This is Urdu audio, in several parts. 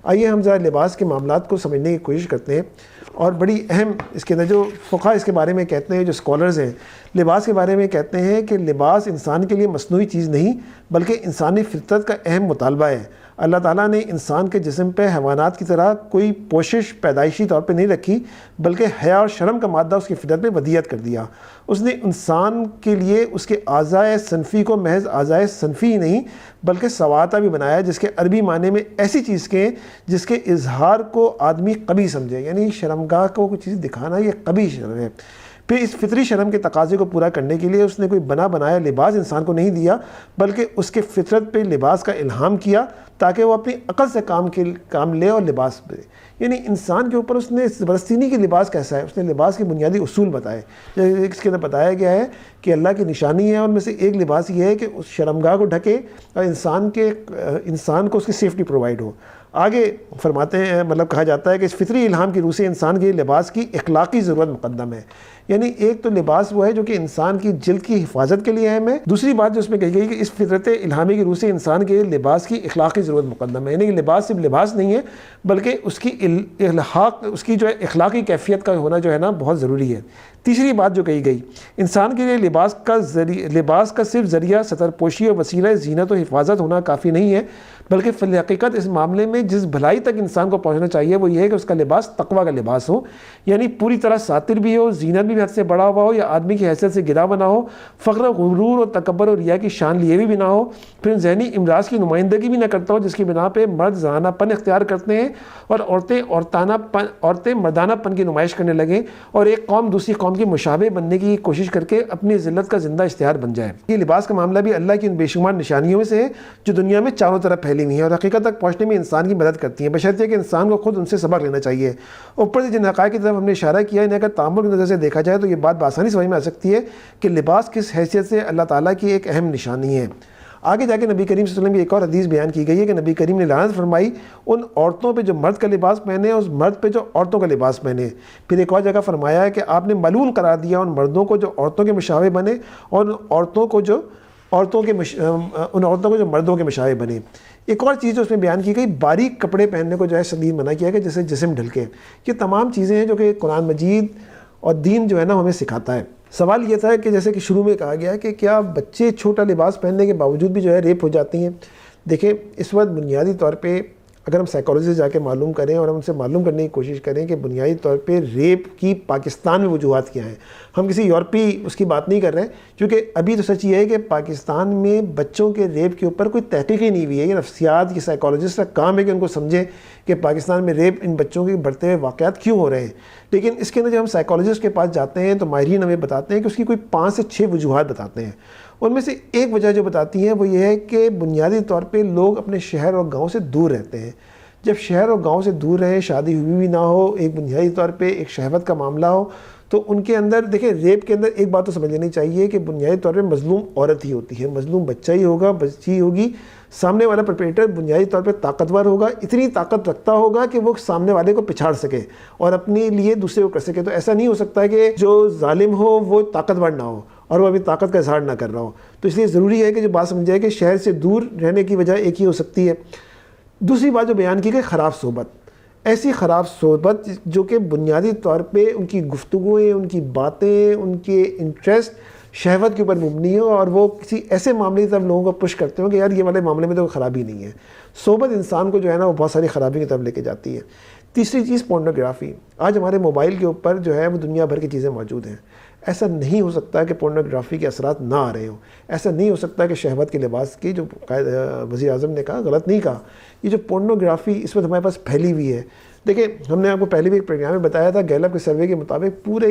آئیے ہم ذرا لباس کے معاملات کو سمجھنے کی کوشش کرتے ہیں، اور بڑی اہم اس کے اندر جو فقہ اس کے بارے میں کہتے ہیں، جو اسکالرز ہیں لباس کے بارے میں کہتے ہیں کہ لباس انسان کے لیے مصنوعی چیز نہیں بلکہ انسانی فطرت کا اہم مطالبہ ہے۔ اللہ تعالیٰ نے انسان کے جسم پہ حیوانات کی طرح کوئی پوشش پیدائشی طور پہ نہیں رکھی، بلکہ حیا اور شرم کا مادہ اس کی فطرت میں ودیعت کر دیا۔ اس نے انسان کے لیے اس کے اعضائے صنفی کو محض اعضائے صنفی ہی نہیں بلکہ سواتا بھی بنایا، جس کے عربی معنی میں ایسی چیز کے جس کے اظہار کو آدمی قبیح سمجھے، یعنی شرمگاہ کو کوئی چیز دکھانا یہ قبیح شرم ہے۔ پھر اس فطری شرم کے تقاضے کو پورا کرنے کے لیے اس نے کوئی بنا بنایا لباس انسان کو نہیں دیا، بلکہ اس کے فطرت پہ لباس کا الہام کیا تاکہ وہ اپنی عقل سے کام لے اور لباس دے۔ یعنی انسان کے اوپر اس نے زبردستی نہیں کہ لباس کیسا ہے، اس نے لباس کے بنیادی اصول بتائے۔ اس کے اندر بتایا گیا ہے کہ اللہ کی نشانی ہے، ان میں سے ایک لباس یہ ہے کہ اس شرمگاہ کو ڈھکے اور انسان کو اس کی سیفٹی پرووائڈ ہو۔ آگے فرماتے ہیں، مطلب کہا جاتا ہے کہ اس فطری الہام کی روح سے انسان کے لباس کی اخلاقی ضرورت مقدم ہے۔ یعنی ایک تو لباس وہ ہے جو کہ انسان کی جلد کی حفاظت کے لیے اہم ہے، دوسری بات جو اس میں کہی گئی کہ اس فطرت الہامی کی روح سے انسان کے لباس کی اخلاقی ضرورت مقدم ہے۔ یعنی کہ لباس صرف لباس نہیں ہے بلکہ اس کی جو ہے اخلاقی کیفیت کا ہونا جو ہے نا بہت ضروری ہے۔ تیسری بات جو کہی گئی، انسان کے لیے لباس کا صرف ذریعہ ستر پوشی اور وسیلہ زینت و حفاظت ہونا کافی نہیں ہے، بلکہ فی الحقیقت اس معاملے میں جس بھلائی تک انسان کو پہنچنا چاہیے وہ یہ ہے کہ اس کا لباس تقویٰ کا لباس ہو، یعنی پوری طرح ساتر بھی ہو، زینت بھی حد سے بڑا ہوا ہو یا آدمی کی حیثیت سے گرا بنا ہو، فخر و غرور اور تکبر اور ریا کی شان لیے بھی نہ ہو، پھر ذہنی امراض کی نمائندگی بھی نہ کرتا ہو جس کی بنا پہ مرد زنانہ پن اختیار کرتے ہیں اور عورتیں مردانہ پن کی نمائش کرنے لگیں اور ایک قوم دوسری قوم کی مشابہ بننے کی کوشش کر کے اپنی ذلت کا زندہ اشتہار بن جائے۔ یہ لباس کا معاملہ بھی اللہ کی ان بے شمار نشانیوں میں سے ہے جو دنیا میں چاروں طرف پھیلی ہوئی ہیں اور حقیقت تک پہنچنے میں انسان کی مدد کرتی ہیں، بشرطیہ کہ انسان کو خود ان سے سبق لینا چاہیے۔ اوپر سے جن حقائق کی طرف ہم نے اشارہ کیا انہیں اگر تعامل کی نظر سے دیکھا جائے تو یہ بات بآسانی سمجھ میں آ سکتی ہے کہ لباس کس حیثیت سے اللہ تعالیٰ کی ایک اہم نشانی ہے۔ آگے جا کے نبی کریم صلی اللہ علیہ وسلم کی ایک اور حدیث بیان کی گئی ہے کہ نبی کریم نے لعنت فرمائی ان عورتوں پہ جو مرد کا لباس پہنے اور اس مرد پہ جو عورتوں کا لباس پہنے۔ پھر ایک اور جگہ فرمایا ہے کہ آپ نے ملعون قرار دیا ان مردوں کو جو عورتوں کے مشابہ بنے اور ان عورتوں کو جو مردوں کے مشابہ بنے۔ ایک اور چیز جو اس میں بیان کی گئی، باریک کپڑے پہننے کو جو ہے شدید منع کیا گیا جس سے جسم ڈھلکے۔ یہ تمام چیزیں ہیں جو کہ قرآن مجید اور دین جو ہے نا ہمیں سکھاتا ہے۔ سوال یہ تھا کہ جیسے کہ شروع میں کہا گیا کہ کیا بچے چھوٹا لباس پہننے کے باوجود بھی جو ہے ریپ ہو جاتی ہیں؟ دیکھیں اس وقت بنیادی طور پہ اگر ہم سائیکالوجی سے جا کے معلوم کریں اور ہم ان سے معلوم کرنے کی کوشش کریں کہ بنیادی طور پہ ریپ کی پاکستان میں وجوہات کیا ہیں، ہم کسی یورپی اس کی بات نہیں کر رہے ہیں، کیونکہ ابھی تو سچ یہ ہے کہ پاکستان میں بچوں کے ریپ کے اوپر کوئی تحقیق ہی نہیں ہوئی ہے۔ یہ نفسیات کی سائیکالوجسٹ کا کام ہے کہ ان کو سمجھیں کہ پاکستان میں ریپ ان بچوں کے بڑھتے ہوئے واقعات کیوں ہو رہے ہیں۔ لیکن اس کے اندر جب ہم سائیکالوجسٹ کے پاس جاتے ہیں تو ماہرین ہمیں بتاتے ہیں کہ اس کی کوئی 5 سے 6 وجوہات بتاتے ہیں۔ ان میں سے ایک وجہ جو بتاتی ہیں وہ یہ ہے کہ بنیادی طور پہ لوگ اپنے شہر اور گاؤں سے دور رہتے ہیں۔ جب شہر اور گاؤں سے دور رہیں، شادی ہوئی بھی نہ ہو، ایک بنیادی طور پہ ایک شہوت کا معاملہ ہو، تو ان کے اندر دیکھیں ریپ کے اندر ایک بات تو سمجھ لینی چاہیے کہ بنیادی طور پہ مظلوم عورت ہی ہوتی ہے، مظلوم بچہ ہی ہوگا، بچی ہی ہوگی۔ سامنے والا پرپیٹر بنیادی طور پہ طاقتور ہوگا، اتنی طاقت رکھتا ہوگا کہ وہ سامنے والے کو پچھاڑ سکے اور اپنے لیے دوسرے کو کر سکے۔ تو ایسا نہیں ہو سکتا کہ جو ظالم ہو وہ طاقتور نہ ہو اور وہ ابھی طاقت کا اظہار نہ کر رہا ہو۔ تو اس لیے ضروری ہے کہ جو بات سمجھائے کہ شہر سے دور رہنے کی وجہ ایک ہی ہو سکتی ہے۔ دوسری بات جو بیان کی گئی، خراب صحبت، ایسی خراب صحبت جو کہ بنیادی طور پہ ان کی گفتگویں، ان کی باتیں، ان کے انٹرسٹ شہوت کے اوپر مبنی ہو اور وہ کسی ایسے معاملے کی طرف لوگوں کو پش کرتے ہوں کہ یار یہ والے معاملے میں تو خرابی نہیں ہے۔ صحبت انسان کو جو ہے نا وہ بہت ساری خرابی کی طرف لے کے جاتی ہے۔ تیسری چیز پورنوگرافی۔ آج ہمارے موبائل کے اوپر جو ہے وہ دنیا بھر کی چیزیں موجود ہیں۔ ایسا نہیں ہو سکتا کہ پورنوگرافی کے اثرات نہ آ رہے ہوں، ایسا نہیں ہو سکتا کہ شہوت کے لباس کی جو وزیر اعظم نے کہا غلط نہیں کہا، یہ جو پورنوگرافی اس وقت ہمارے پاس پھیلی ہوئی ہے۔ دیکھیں ہم نے آپ کو پہلے بھی ایک پروگرام میں بتایا تھا، گیلپ کے سروے کے مطابق پورے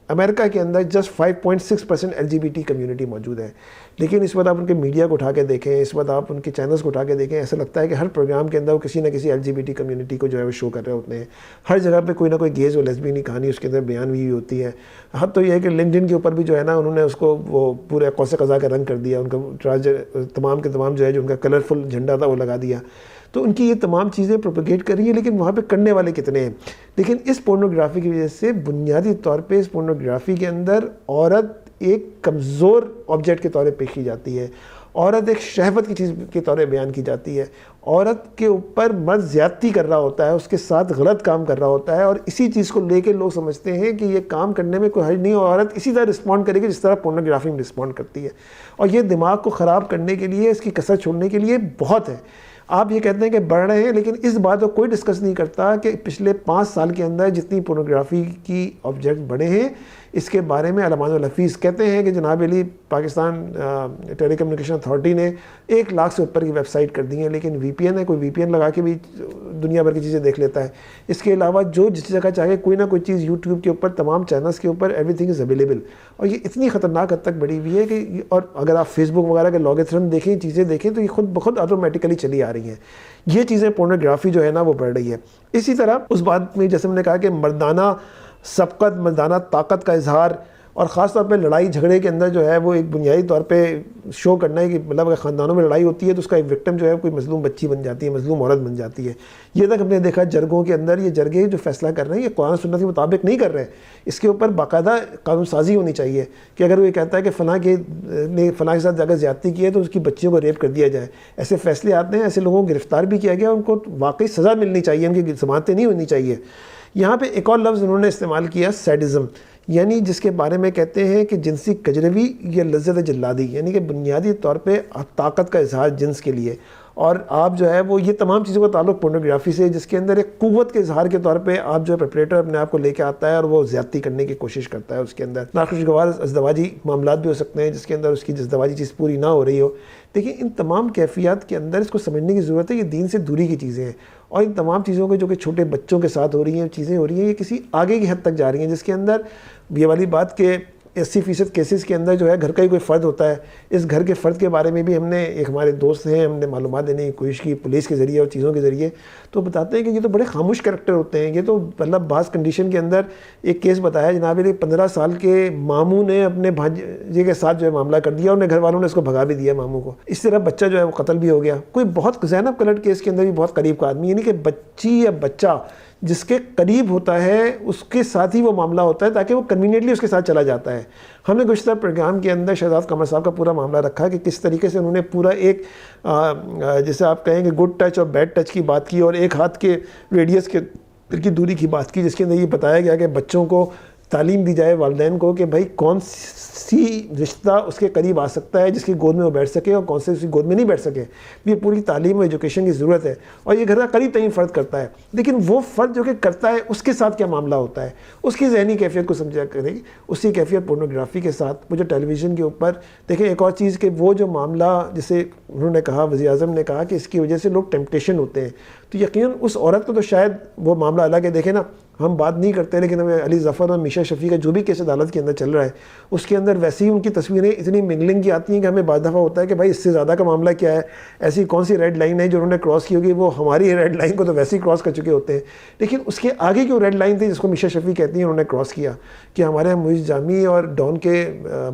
امریکہ کے اندر جسٹ 5.6% LGBT کمیونٹی موجود ہے، لیکن اس وقت آپ ان کے میڈیا کو اٹھا کے دیکھیں، اس وقت آپ ان کے چینلز کو اٹھا کے دیکھیں، ایسا لگتا ہے کہ ہر پروگرام کے اندر وہ کسی نہ کسی LGBT کمیونٹی کو جو ہے وہ شو کر رہے ہوتے ہیں۔ ہر جگہ پہ کوئی نہ کوئی گیز اور لیسبین کی کہانی اس کے اندر بیان ہوئی ہوتی ہے۔ حد تو یہ ہے کہ لنکڈن کے اوپر بھی جو ہے نا انہوں نے اس کو وہ پورے قوس قزح کا رنگ کر دیا، ان کا تمام کے تمام جو ہے جو ان کا کلرفل جھنڈا تھا وہ لگا دیا۔ تو ان کی یہ تمام چیزیں پروپیگیٹ کر رہی ہیں، لیکن وہاں پہ کرنے والے کتنے ہیں؟ لیکن اس پورنوگرافی کی وجہ سے بنیادی طور پہ اس پورنوگرافی کے اندر عورت ایک کمزور آبجیکٹ کے طور پہ پیش کی جاتی ہے، عورت ایک شہوت کی چیز کے طور پہ بیان کی جاتی ہے. عورت کے اوپر مرد زیادتی کر رہا ہوتا ہے, اس کے ساتھ غلط کام کر رہا ہوتا ہے, اور اسی چیز کو لے کے لوگ سمجھتے ہیں کہ یہ کام کرنے میں کوئی حرج نہیں, اور عورت اسی طرح رسپونڈ کرے گی جس طرح پورنوگرافی میں رسپونڈ کرتی ہے. اور یہ دماغ کو خراب کرنے کے لیے, اس کی کثر چھوڑنے کے لیے بہت ہے. آپ یہ کہتے ہیں کہ بڑھ رہے ہیں, لیکن اس بات کو کوئی ڈسکس نہیں کرتا کہ پچھلے 5 سال کے اندر جتنی پورنوگرافی کی آبجیکٹ بڑھے ہیں, اس کے بارے میں علامہ الحفیظ کہتے ہیں کہ جناب علی پاکستان ٹیلی کمیونیکیشن اتھارٹی نے 1 لاکھ سے اوپر کی ویب سائٹ کر دی ہیں, لیکن وی پی این ہے, کوئی وی پی این لگا کے بھی دنیا بھر کی چیزیں دیکھ لیتا ہے. اس کے علاوہ جو جس جگہ چاہے کوئی نہ کوئی چیز یوٹیوب کے اوپر, تمام چینلز کے اوپر ایوری تھنگ از اویلیبل. اور یہ اتنی خطرناک حد تک بڑھی ہوئی ہے کہ, اور اگر آپ فیس بک وغیرہ کے لاگتھرم دیکھیں, چیزیں دیکھیں, تو یہ خود بخود آٹومیٹیکلی چلی آ رہی ہیں. یہ چیزیں پورنوگرافی جو ہے نا وہ بڑھ رہی ہے. اسی طرح اس بات میں جیسے میں نے کہا کہ مردانہ سبقت, مردانہ طاقت کا اظہار, اور خاص طور پہ لڑائی جھگڑے کے اندر جو ہے وہ ایک بنیادی طور پہ شو کرنا ہے کہ مطلب اگر خاندانوں میں لڑائی ہوتی ہے تو اس کا ایک وکٹم جو ہے کوئی مظلوم بچی بن جاتی ہے, مظلوم عورت بن جاتی ہے. یہ تک ہم نے دیکھا جرگوں کے اندر, یہ جرگے جو فیصلہ کر رہے ہیں یہ قرآن و سنت کے مطابق نہیں کر رہے ہیں. اس کے اوپر باقاعدہ قانون سازی ہونی چاہیے کہ اگر وہ یہ کہتا ہے کہ فلاں کے ساتھ اگر زیادتی کی ہے تو اس کی بچیوں کو ریپ کر دیا جائے. ایسے فیصلے آتے ہیں, ایسے لوگوں کو گرفتار بھی کیا گیا, ان کو واقعی سزا ملنی چاہیے, ان کی ضمانتیں نہیں ہونی چاہیے. یہاں پہ ایک اور لفظ انہوں نے استعمال کیا, سیڈزم, یعنی جس کے بارے میں کہتے ہیں کہ جنسی کجروی یا لذت جلادی, یعنی کہ بنیادی طور پہ طاقت کا اظہار جنس کے لیے. اور آپ جو ہے وہ یہ تمام چیزوں کا تعلق پورنوگرافی سے, جس کے اندر ایک قوت کے اظہار کے طور پہ آپ جو ہے پریپریٹر اپنے آپ کو لے کے آتا ہے اور وہ زیادتی کرنے کی کوشش کرتا ہے. اس کے اندر ناخوشگوار ازدواجی معاملات بھی ہو سکتے ہیں جس کے اندر اس کی ازدواجی چیز پوری نہ ہو رہی ہو. دیکھیں ان تمام کیفیات کے اندر اس کو سمجھنے کی ضرورت ہے, یہ دین سے دوری کی چیزیں ہیں. اور ان تمام چیزوں کے جو کہ چھوٹے بچوں کے ساتھ ہو رہی ہیں, چیزیں ہو رہی ہیں, یہ کسی آگے کی حد تک جا رہی ہیں, جس کے اندر یہ والی بات کہ 80% کیسز کے اندر جو ہے گھر کا ہی کوئی فرد ہوتا ہے. اس گھر کے فرد کے بارے میں بھی ہم نے, ایک ہمارے دوست ہیں, ہم نے معلومات دینے کی کوشش کی پولیس کے ذریعے اور چیزوں کے ذریعے, تو بتاتے ہیں کہ یہ تو بڑے خاموش کریکٹر ہوتے ہیں. یہ تو مطلب بعض کنڈیشن کے اندر ایک کیس بتایا جناب علی, 15 سال کے ماموں نے اپنے بھانجے کے ساتھ جو ہے معاملہ کر دیا, اور گھر والوں نے اس کو بھگا بھی دیا ماموں کو. اس طرح بچہ جو ہے وہ قتل بھی ہو گیا. کوئی بہت زینب کلٹ کیس کے اندر بھی بہت قریب کا آدمی, یعنی کہ بچی یا بچہ جس کے قریب ہوتا ہے اس کے ساتھ ہی وہ معاملہ ہوتا ہے, تاکہ وہ کنوینئنٹلی اس کے ساتھ چلا جاتا ہے. ہم نے گزشتہ پروگرام کے اندر شہزاد قمر صاحب کا پورا معاملہ رکھا کہ کس طریقے سے انہوں نے پورا ایک جیسے آپ کہیں کہ گڈ ٹچ اور بیڈ ٹچ کی بات کی, اور ایک ہاتھ کے ریڈیس کی دوری کی بات کی, جس کے اندر یہ بتایا گیا کہ بچوں کو تعلیم دی جائے, والدین کو, کہ بھائی کون سی رشتہ اس کے قریب آ سکتا ہے جس کی گود میں وہ بیٹھ سکے, اور کون سے اس کی گود میں نہیں بیٹھ سکے. یہ پوری تعلیم و ایجوکیشن کی ضرورت ہے, اور یہ گھر کا قریب ترین فرد کرتا ہے. لیکن وہ فرد جو کہ کرتا ہے اس کے ساتھ کیا معاملہ ہوتا ہے, اس کی ذہنی کیفیت کو سمجھا کرے گی. اسی کیفیت پورنوگرافی کے ساتھ وہ جو ٹیلی ویژن کے اوپر دیکھیں, ایک اور چیز کہ وہ جو معاملہ جسے انہوں نے کہا, وزیر اعظم نے کہا کہ اس کی وجہ سے لوگ ٹیمپٹیشن ہوتے ہیں, تو یقیناً اس عورت کو تو شاید وہ معاملہ الگ ہے. دیکھیں نا, ہم بات نہیں کرتے, لیکن ہمیں علی ظفر اور میشا شفیع کا جو بھی کیس عدالت کے اندر چل رہا ہے, اس کے اندر ویسے ہی ان کی تصویریں اتنی منگلنگ کی آتی ہیں کہ ہمیں بعض دفعہ ہوتا ہے کہ بھائی اس سے زیادہ کا معاملہ کیا ہے, ایسی کون سی ریڈ لائن ہے جو انہوں نے کراس کی ہوگی, وہ ہماری ریڈ لائن کو تو ویسے ہی کراس کر چکے ہوتے ہیں. لیکن اس کے آگے کی وہ ریڈ لائن تھی جس کو میشا شفیع کہتی ہیں, انہوں نے کراس کیا کہ ہمارے یہاں معیز جامی اور ڈان کے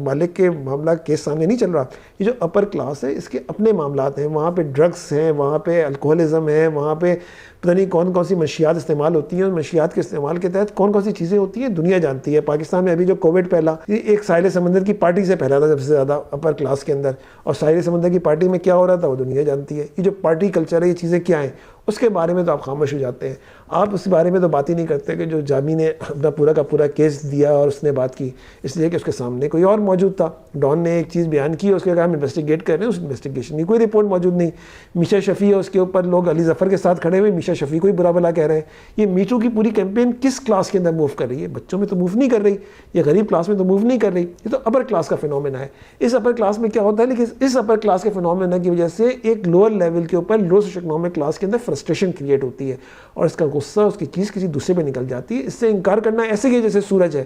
مالک کے معاملہ کیس سامنے نہیں چل رہا. یہ جو اپر کلاس ہے اس کے اپنے معاملات ہیں, وہاں پہ ڈرگس ہیں, وہاں پہ الکوہلزم ہے, وہاں پہ پتہ نہیں کون کون سی منشیات استعمال ہوتی ہیں, اور منشیات کے استعمال کے تحت کون کون سی چیزیں ہوتی ہیں دنیا جانتی ہے. پاکستان میں ابھی جو کووڈ پھیلا, یہ ایک ساحل سمندر کی پارٹی سے پھیلا تھا سب سے زیادہ اپر کلاس کے اندر, اور ساحل سمندر کی پارٹی میں کیا ہو رہا تھا وہ دنیا جانتی ہے. یہ جو پارٹی کلچر ہے, یہ چیزیں کیا ہیں, اس کے بارے میں تو آپ خاموش ہو جاتے ہیں. آپ اس بارے میں تو بات ہی نہیں کرتے کہ جو جامی نے اپنا پورا کا پورا کیس دیا اور اس نے بات کی, اس لیے کہ اس کے سامنے کوئی اور موجود تھا. ڈان نے ایک چیز بیان کی, اس کے کہا ہم انویسٹیگیٹ کر رہے ہیں, اس انویسٹیگیشن کی کوئی رپورٹ موجود نہیں. میشا شفیع ہے, اس کے اوپر لوگ علی ظفر کے ساتھ کھڑے ہوئے میشا شفیع کو ہی برا بلا کہہ رہے ہیں. یہ میٹو کی پوری کیمپین کس کلاس کے اندر موو کر رہی ہے؟ بچوں میں تو موو نہیں کر رہی, یہ غریب کلاس میں تو موو نہیں کر رہی. یہ تو اپر کلاس کا فینومینا ہے. اس اپر کلاس میں کیا ہوتا ہے, لیکن اس اپر کلاس کے فینومینا کی وجہ سے ایک لوور لیول کے اوپر لو سوشل اکنامک کلاس کے اندر فرسٹریشن کریٹ ہوتی ہے, اور اس کا غصہ, اس کی چیز کسی دوسرے پہ نکل جاتی ہے. اس سے انکار کرنا ایسے ہی جیسے سورج ہے.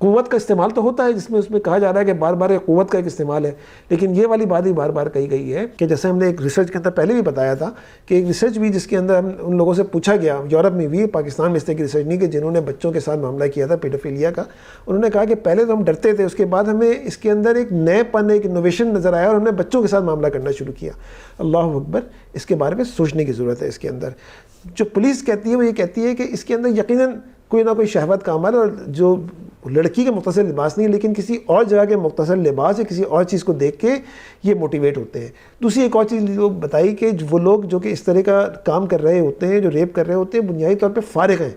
قوت کا استعمال تو ہوتا ہے جس میں اس میں کہا جا رہا ہے کہ بار بار قوت کا ایک استعمال ہے, لیکن یہ والی بات بھی بار بار کہی گئی ہے کہ جیسے ہم نے ایک ریسرچ کے اندر پہلے بھی بتایا تھا کہ ایک ریسرچ بھی جس کے اندر ہم ان لوگوں سے پوچھا گیا, یورپ میں بھی, پاکستان میں اس طرح کی ریسرچ نہیں, کہ جنہوں نے بچوں کے ساتھ معاملہ کیا تھا پیڈوفیلیا کا, انہوں نے کہا کہ پہلے تو ہم ڈرتے تھے, اس کے بعد ہمیں اس کے اندر ایک نئے پن, ایک انوویشن نظر آیا, اور ہم نے بچوں کے ساتھ معاملہ کرنا شروع کیا. اللہ اکبر, اس کے بارے میں سوچنے کی ضرورت ہے. اس کے اندر جو پولیس کہتی ہے وہ یہ کہتی ہے کہ اس کے اندر یقیناً کوئی نہ کوئی شہوت کا عمل, اور جو لڑکی کے مختصر لباس نہیں لیکن کسی اور جگہ کے مختصر لباس یا کسی اور چیز کو دیکھ کے یہ موٹیویٹ ہوتے ہیں۔ دوسری ایک اور چیز لوگ بتائی کہ وہ لوگ جو کہ اس طرح کا کام کر رہے ہوتے ہیں، جو ریپ کر رہے ہوتے ہیں، بنیادی طور پہ فارغ ہیں،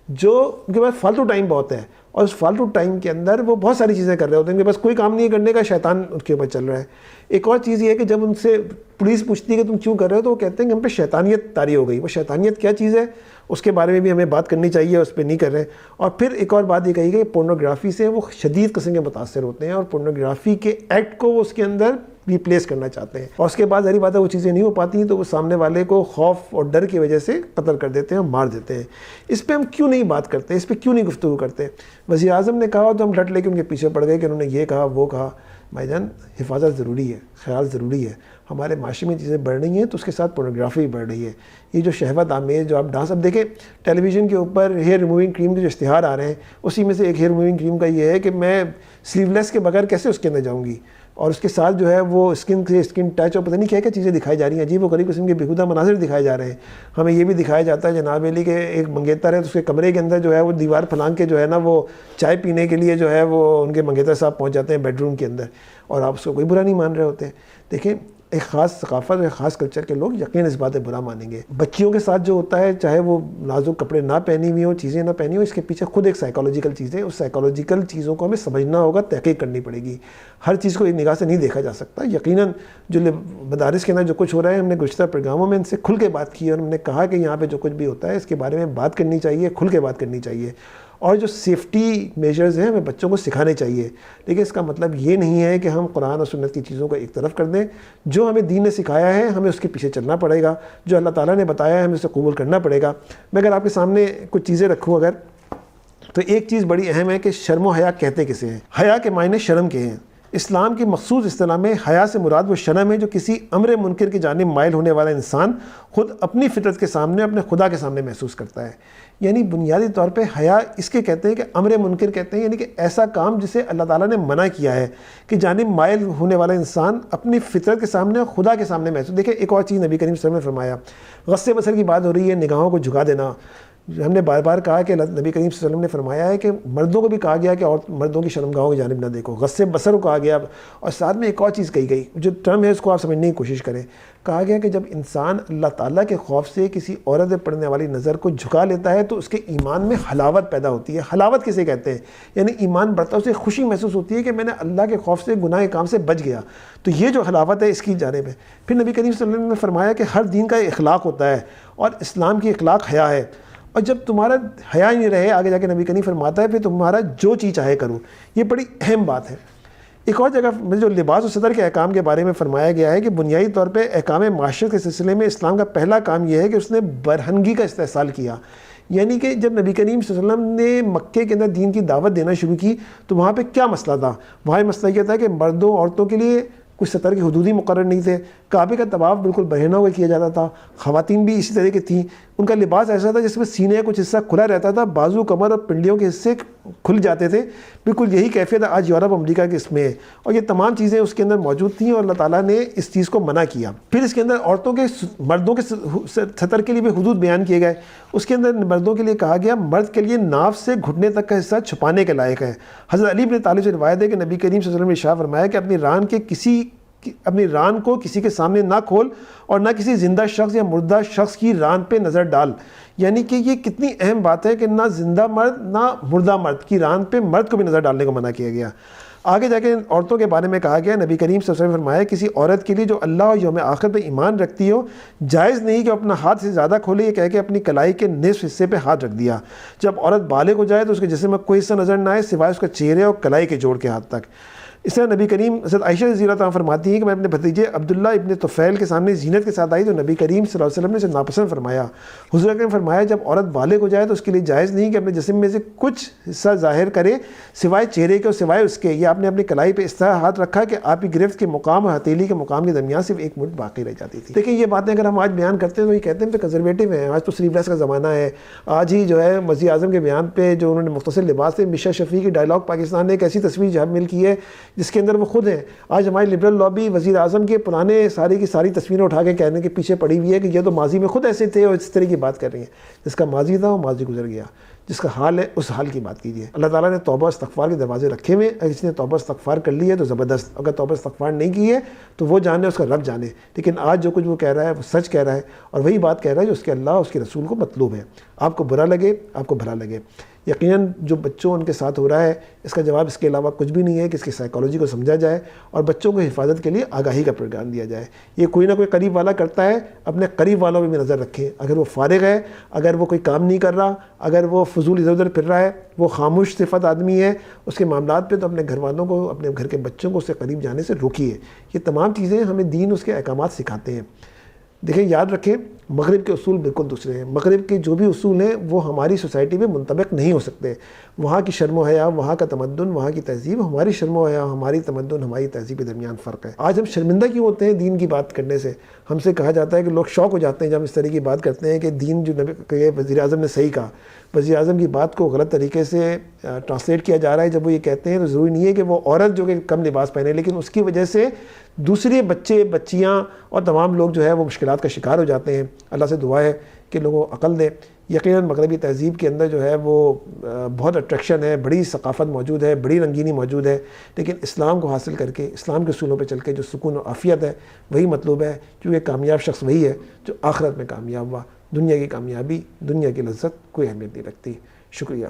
جو ان کے پاس فالتو ٹائم بہت ہے، اور اس فالتو ٹائم کے اندر وہ بہت ساری چیزیں کر رہے ہوتے ہیں، ان کے پاس کوئی کام نہیں کرنے کا، شیطان ان کے اوپر چل رہا ہے۔ ایک اور چیز یہ ہے کہ جب ان سے پولیس پوچھتی ہے کہ تم کیوں کر رہے ہو، تو وہ کہتے ہیں کہ ہم پہ شیطانیت طاری ہو گئی۔ وہ شیطانیت کیا چیز ہے اس کے بارے میں بھی ہمیں بات کرنی چاہیے، اس پہ نہیں کر رہے۔ اور پھر ایک اور بات یہ کہی گئی کہ پورنوگرافی سے وہ شدید قسم کے متاثر ہوتے ہیں، اور پورنوگرافی کے ایکٹ کو وہ اس کے اندر ریپلیس کرنا چاہتے ہیں، اور اس کے بعد ظاہری بات ہے وہ چیزیں نہیں ہو پاتی ہیں، تو وہ سامنے والے کو خوف اور ڈر کی وجہ سے قتل کر دیتے ہیں اور مار دیتے ہیں۔ اس پہ ہم کیوں نہیں بات کرتے، اس پہ کیوں نہیں گفتگو کرتے؟ وزیر اعظم نے کہا تو ہم ڈٹ لے کے ان کے پیچھے پڑ گئے کہ انہوں نے یہ کہا وہ کہا۔ بھائی جان، حفاظت ضروری ہے، خیال ضروری ہے۔ ہمارے معاشرے میں چیزیں بڑھ رہی ہیں تو اس کے ساتھ پورنوگرافی بڑھ رہی ہے۔ یہ جو شہوت آمیز جو آپ ڈانس، اب دیکھیں ٹیلی ویژن کے اوپر ہیئر ریموونگ کریم کے جو اشتہار آ رہے ہیں، اسی میں سے ایک ہیئر ریموونگ کریم کا یہ ہے کہ میں سلیو لیس کے بغیر کیسے اس کے اندر جاؤں گی، اور اس کے ساتھ جو ہے وہ اسکن سے اسکن ٹچ اور پتہ نہیں کیا کیا چیزیں دکھائی جا رہی ہیں، عجیب و غریب قسم کے بیہودہ مناظر دکھائے جا رہے ہیں۔ ہمیں یہ بھی دکھایا جاتا ہے جناب علی کہ ایک منگیتر ہے تو اس کے کمرے کے اندر جو ہے وہ دیوار پھلانگ کے جو ہے نا وہ چائے پینے کے لیے جو ہے وہ ان کے منگیتر صاحب پہنچ جاتے ہیں بیڈ روم کے اندر، اور آپ اس کو کوئی برا نہیں مان رہے ہوتے۔ دیکھیں ایک خاص ثقافت اور خاص کلچر کے لوگ یقین اس بات پہ برا مانیں گے۔ بچیوں کے ساتھ جو ہوتا ہے، چاہے وہ نازک کپڑے نہ پہنی ہوئی ہوں، چیزیں نہ پہنی ہوں، اس کے پیچھے خود ایک سائیکالوجیکل چیز ہے۔ اس سائیکالوجیکل چیزوں کو ہمیں سمجھنا ہوگا، تحقیق کرنی پڑے گی۔ ہر چیز کو ایک نگاہ سے نہیں دیکھا جا سکتا۔ یقیناً جو مدارس کے اندر جو کچھ ہو رہا ہے، ہم نے گزشتہ پروگراموں میں ان سے کھل کے بات کی، اور ہم نے کہا کہ یہاں پہ جو کچھ بھی ہوتا ہے اس کے بارے میں بات کرنی چاہیے، کھل کے بات کرنی چاہیے، اور جو سیفٹی میجرز ہیں ہمیں بچوں کو سکھانے چاہیے۔ لیکن اس کا مطلب یہ نہیں ہے کہ ہم قرآن اور سنت کی چیزوں کو ایک طرف کر دیں۔ جو ہمیں دین نے سکھایا ہے ہمیں اس کے پیچھے چلنا پڑے گا، جو اللہ تعالیٰ نے بتایا ہے ہمیں اسے قبول کرنا پڑے گا۔ میں اگر آپ کے سامنے کچھ چیزیں رکھوں اگر، تو ایک چیز بڑی اہم ہے کہ شرم و حیا کہتے کسے ہیں؟ حیا کے معنی شرم کے ہیں۔ اسلام کی مخصوص اصطلاح میں حیا سے مراد وہ شرم ہے جو کسی امر منکر کی جانب مائل ہونے والا انسان خود اپنی فطرت کے سامنے، اپنے خدا کے سامنے محسوس کرتا ہے۔ یعنی بنیادی طور پہ حیا اس کے کہتے ہیں کہ امر منکر کہتے ہیں، یعنی کہ ایسا کام جسے اللہ تعالیٰ نے منع کیا ہے کہ جانب مائل ہونے والا انسان اپنی فطرت کے سامنے اور خدا کے سامنے محسوس۔ دیکھیں ایک اور چیز نبی کریم صلی اللہ علیہ وسلم نے فرمایا، غصے بصر کی بات ہو رہی ہے، نگاہوں کو جھکا دینا۔ ہم نے بار بار کہا کہ نبی کریم صلی اللہ علیہ وسلم نے فرمایا ہے کہ مردوں کو بھی کہا گیا کہ اور مردوں کی شرمگاہوں کی جانب نہ دیکھو، غصے بصر کو کہا گیا، اور ساتھ میں ایک اور چیز کہی گئی جو ٹرم ہے اس کو آپ سمجھنے کی کوشش کریں۔ کہا گیا کہ جب انسان اللہ تعالیٰ کے خوف سے کسی عورت پہ پڑنے والی نظر کو جھکا لیتا ہے تو اس کے ایمان میں حلاوت پیدا ہوتی ہے۔ حلاوت کسے کہتے ہیں؟ یعنی ایمان بڑھتا ہے، اسے خوشی محسوس ہوتی ہے کہ میں نے اللہ کے خوف سے گناہ کام سے بچ گیا، تو یہ جو حلاوت ہے اس کی جانب ہے۔ پھر نبی کریم صلی اللہ علیہ وسلم نے فرمایا کہ ہر دین کا اخلاق ہوتا ہے، اور اسلام کی اخلاق حیا ہے، اور جب تمہارا حیا ہی نہیں رہے، آگے جا کے نبی کریم فرماتا ہے پھر تمہارا جو چیز چاہے کرو۔ یہ بڑی اہم بات ہے۔ ایک اور جگہ میں جو لباس و صدر کے احکام کے بارے میں فرمایا گیا ہے کہ بنیادی طور پہ احکام معاشرت کے سلسلے میں اسلام کا پہلا کام یہ ہے کہ اس نے برہنگی کا استحصال کیا۔ یعنی کہ جب نبی کریم صلی اللہ علیہ وسلم نے مکے کے اندر دین کی دعوت دینا شروع کی تو وہاں پہ کیا مسئلہ تھا؟ وہاں یہ مسئلہ یہ تھا کہ مردوں عورتوں کے لیے کچھ سطر کی حدود ہی مقرر نہیں تھے، کعبے کا طواف بالکل بہنوں کا کیا جاتا تھا، خواتین بھی اسی طرح کی تھیں، ان کا لباس ایسا تھا جس میں سینے کا کچھ حصہ کھلا رہتا تھا، بازو کمر اور پنڈلیوں کے حصے کھل جاتے تھے۔ بالکل یہی کیفیت آج یورپ امریکہ کے اس میں ہے، اور یہ تمام چیزیں اس کے اندر موجود تھیں اور اللہ تعالیٰ نے اس چیز کو منع کیا۔ پھر اس کے اندر عورتوں کے مردوں کے سطر کے لیے بھی حدود بیان کیے گئے۔ اس کے اندر مردوں کے لیے کہا گیا مرد کے لیے ناف سے گھٹنے تک کا حصہ چھپانے کے لائق ہے۔ حضرت علی بن طالب سے روایت ہے کہ نبی کریم صلی اللہ علیہ وسلم نے ارشاد فرمایا کہ اپنی ران کو کسی کے سامنے نہ کھول، اور نہ کسی زندہ شخص یا مردہ شخص کی ران پہ نظر ڈال۔ یعنی کہ یہ کتنی اہم بات ہے کہ نہ زندہ مرد نہ مردہ مرد کی ران پہ مرد کو بھی نظر ڈالنے کو منع کیا گیا۔ آگے جا کے عورتوں کے بارے میں کہا گیا، نبی کریم صلی اللہ علیہ وسلم نے فرمایا کسی عورت کے لیے جو اللہ اور یوم آخر پہ ایمان رکھتی ہو، جائز نہیں کہ اپنا ہاتھ سے زیادہ کھولے، یہ کہہ کے اپنی کلائی کے نصف حصے پہ ہاتھ رکھ دیا۔ جب عورت بالغ ہو جائے تو اس کے جسم میں کوئی حصہ نظر نہ آئے سوائے اس کا چہرے اور کلائی کے جوڑ کے ہاتھ تک۔ اس طرح نبی کریم حضرت عائشہ رضی اللہ تعالیٰ فرماتی ہیں کہ میں اپنے بھتیجے عبداللہ ابن طفیل کے سامنے زینت کے ساتھ آئی تو نبی کریم صلی اللہ علیہ وسلم نے اسے ناپسند فرمایا۔ حضور اکرم نے فرمایا جب عورت بالغ ہو جائے تو اس کے لیے جائز نہیں کہ اپنے جسم میں سے کچھ حصہ ظاہر کرے سوائے چہرے کے اور سوائے اس کے، یہ آپ نے اپنی کلائی پہ اس طرح ہاتھ رکھا کہ آپ کی گرفت کے مقام اور ہتھیلی کے مقام کے درمیان صرف ایک منٹ باقی رہ جاتی تھی۔ دیکھیں یہ باتیں اگر ہم آج بیان کرتے ہیں تو یہ کہتے ہیں تو کنزرویٹو ہیں، آج تو سلیو لیس کا زمانہ ہے۔ آج ہی جو ہے وزیر اعظم کے بیان پہ جو انہوں نے مختصر لباس سے مشا شفیع کی ڈائلاگ پاکستان نے ایک ایسی تصویر شامل کی ہے جس کے اندر وہ خود ہیں۔ آج ہماری لبرل لابی وزیر اعظم کے پرانے ساری کی ساری تصویریں اٹھا کے کہنے کے پیچھے پڑی ہوئی ہے کہ یہ تو ماضی میں خود ایسے تھے اور اس طرح کی بات کر رہی ہیں۔ جس کا ماضی تھا وہ ماضی گزر گیا۔ جس کا حال ہے اس حال کی بات کیجیے. اللہ تعالیٰ نے توبہ استغفار کے دروازے رکھے ہوئے. اگر کسی نے توبہ استغفار کر لی ہے تو زبردست, اگر توبہ استغفار نہیں کی ہے تو وہ جانے, اس کا رب جانے. لیکن آج جو کچھ وہ کہہ رہا ہے وہ سچ کہہ رہا ہے, اور وہی بات کہہ رہا ہے جو اس کے اللہ اس کے رسول کو مطلوب ہے. آپ کو برا لگے, آپ کو بھلا لگے. یقیناً جو بچوں ان کے ساتھ ہو رہا ہے اس کا جواب اس کے علاوہ کچھ بھی نہیں ہے کہ اس کی سائیکالوجی کو سمجھا جائے اور بچوں کو حفاظت کے لیے آگاہی کا پروگرام دیا جائے. یہ کوئی نہ کوئی قریب والا کرتا ہے, اپنے قریب والوں پہ بھی نظر رکھیں. اگر وہ فارغ ہے, اگر وہ کوئی کام نہیں کر رہا, اگر وہ فضول ادھر ادھر پھر رہا ہے, وہ خاموش صفت آدمی ہے, اس کے معاملات پہ تو اپنے گھر والوں کو, اپنے گھر کے بچوں کو اس سے قریب جانے سے روکیے. یہ تمام چیزیں ہمیں دین اس کے احکامات سکھاتے ہیں. دیکھیں, یاد رکھیں, مغرب کے اصول بالکل دوسرے ہیں. مغرب کے جو بھی اصول ہیں وہ ہماری سوسائٹی میں منطبق نہیں ہو سکتے. وہاں کی شرم و حیا, وہاں کا تمدن, وہاں کی تہذیب, ہماری شرم و حیا, ہماری تمدن, ہماری تہذیب کے درمیان فرق ہے. آج ہم شرمندہ کیوں ہوتے ہیں دین کی بات کرنے سے؟ ہم سے کہا جاتا ہے کہ لوگ شوق ہو جاتے ہیں جب ہم اس طرح کی بات کرتے ہیں کہ دین جو وزیر اعظم نے صحیح کہا. وزیر اعظم کی بات کو غلط طریقے سے ٹرانسلیٹ کیا جا رہا ہے. جب وہ یہ کہتے ہیں تو ضروری نہیں ہے کہ وہ عورت جو کہ کم لباس پہنے, لیکن اس کی وجہ سے دوسرے بچے, بچیاں اور تمام لوگ جو ہے وہ مشکلات کا شکار ہو جاتے ہیں. اللہ سے دعا ہے کہ لوگوں کو عقل دے. یقیناً مغربی تہذیب کے اندر جو ہے وہ بہت اٹریکشن ہے, بڑی ثقافت موجود ہے, بڑی رنگینی موجود ہے, لیکن اسلام کو حاصل کر کے, اسلام کے اصولوں پہ چل کے جو سکون و عافیت ہے وہی مطلوب ہے. کیونکہ کامیاب شخص وہی ہے جو آخرت میں کامیاب ہوا. دنیا کی کامیابی, دنیا کی لذت کوئی اہمیت نہیں رکھتی. شکریہ.